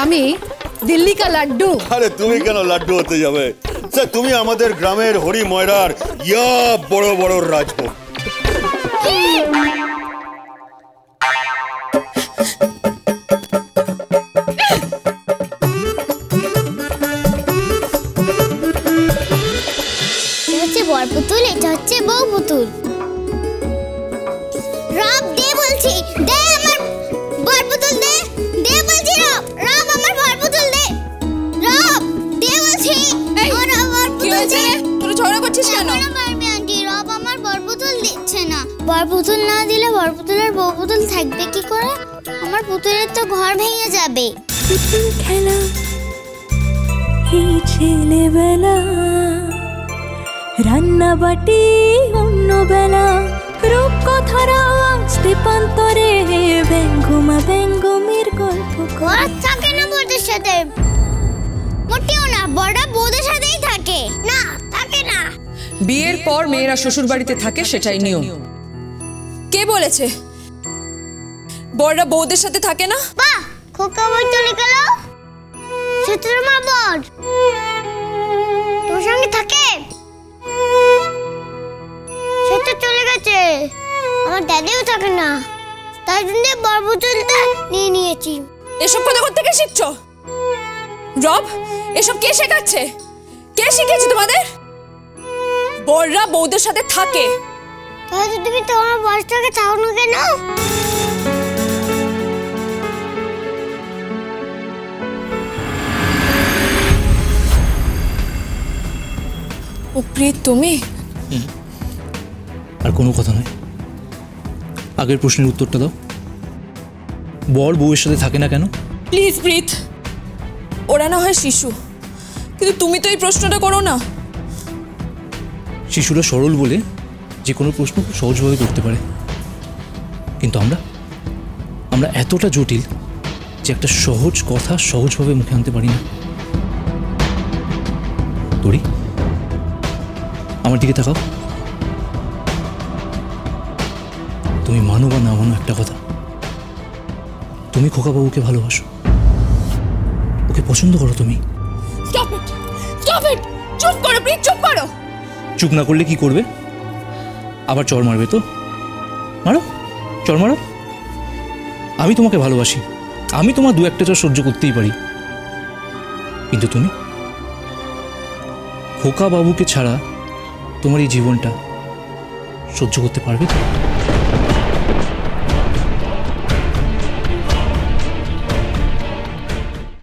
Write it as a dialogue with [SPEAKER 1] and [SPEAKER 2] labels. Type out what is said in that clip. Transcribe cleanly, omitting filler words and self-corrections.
[SPEAKER 1] আমি দিল্লি কা লাড্ডু।
[SPEAKER 2] আরে তুমি কেন লাড্ডু হতে যাবে? স্যার তুমি আমাদের গ্রামের হরি ময়রার বড় বড় রাজভোগ।
[SPEAKER 3] বরপুতুল, এটা হচ্ছে বউ পুতুল। রাম দে বলছি, দে আমার বরপুতুল দে, দে বলছি রাম, রাম আমার বরপুতুল দে, রাম দে বলছি।
[SPEAKER 4] কি হয়েছে? তোরা ঝগড়া করছিস কেন?
[SPEAKER 3] মারবি আন্টি, রাম আমার বরপুতুল দিচ্ছে না। বরপুতুল না দিলে বরপুতুলের বউ পুতুল থাকবে কি করে? আমার পুতুলের তো ঘর ভেঙে যাবে।
[SPEAKER 5] পুতুল খেলা এই ছেলেবেলা, রান্না বাটি অন্য বেলা, রূপকথারা স্তেপান্তরে ব্যঙ্গমা ব্যঙ্গমের গল্প।
[SPEAKER 3] ঘর থাকে না বউদের সাথে, মোটেও না, বড়রা বউদের সাথেই থাকে। না থাকে না।
[SPEAKER 4] বিয়ের পর মেয়েরা শ্বশুর বাড়িতে থাকে, সেটাই নিয়ম। কে বলেছে বড়রা বউদের সাথে থাকে না?
[SPEAKER 3] বাহ, খোকা বই চলে গেল। সে তোর মা বড় তোর সঙ্গে থাকে? সে তো চলে গেছে। আমার দাদিও থাকে না, তাই জন্য বরপুতুলটা নিয়ে নিয়েছি।
[SPEAKER 4] এসব কথা কোথা থেকে শিখছো? রব, এসব কে শেখাচ্ছে? কে শিখেছে তোমাদের? বড়রা বউদের সাথে থাকে।
[SPEAKER 3] তাহলে তুমি তোমার বয়সটাকে চাও না কেন?
[SPEAKER 4] ও প্রীত, তুমি?
[SPEAKER 6] আর কোনো কথা নয়, আগের প্রশ্নের উত্তরটা দাও। বর বউয়ের সাথে থাকে না কেন?
[SPEAKER 4] প্লিজ প্রীত, ওরা না হয় শিশু, কিন্তু তুমি তো এই প্রশ্নটা করো না।
[SPEAKER 6] শিশুরা সরল বলে যে কোনো প্রশ্ন খুব সহজভাবে করতে পারে, কিন্তু আমরা এতটা জটিল যে একটা সহজ কথা সহজভাবে মুখে আনতে পারি না। তোরি, আমার দিকে তাকাও। তুমি মানো বা না মানো একটা কথা, তুমি খোকা বাবুকে ভালোবাসো, ওকে পছন্দ করো তুমি।
[SPEAKER 4] স্টপ ইট, স্টপ ইট, চুপ করো প্রীত, চুপ করো।
[SPEAKER 6] চুপ না করলে কি করবে? আবার চড় মারবে তো? মারো, চড় মারো। আমি তোমাকে ভালোবাসি, আমি তোমার দু একটা চড় সহ্য করতেই পারি, কিন্তু তুমি খোকা বাবুকে ছাড়া তোমার এই জীবনটা সহ্য করতে পারবে তো?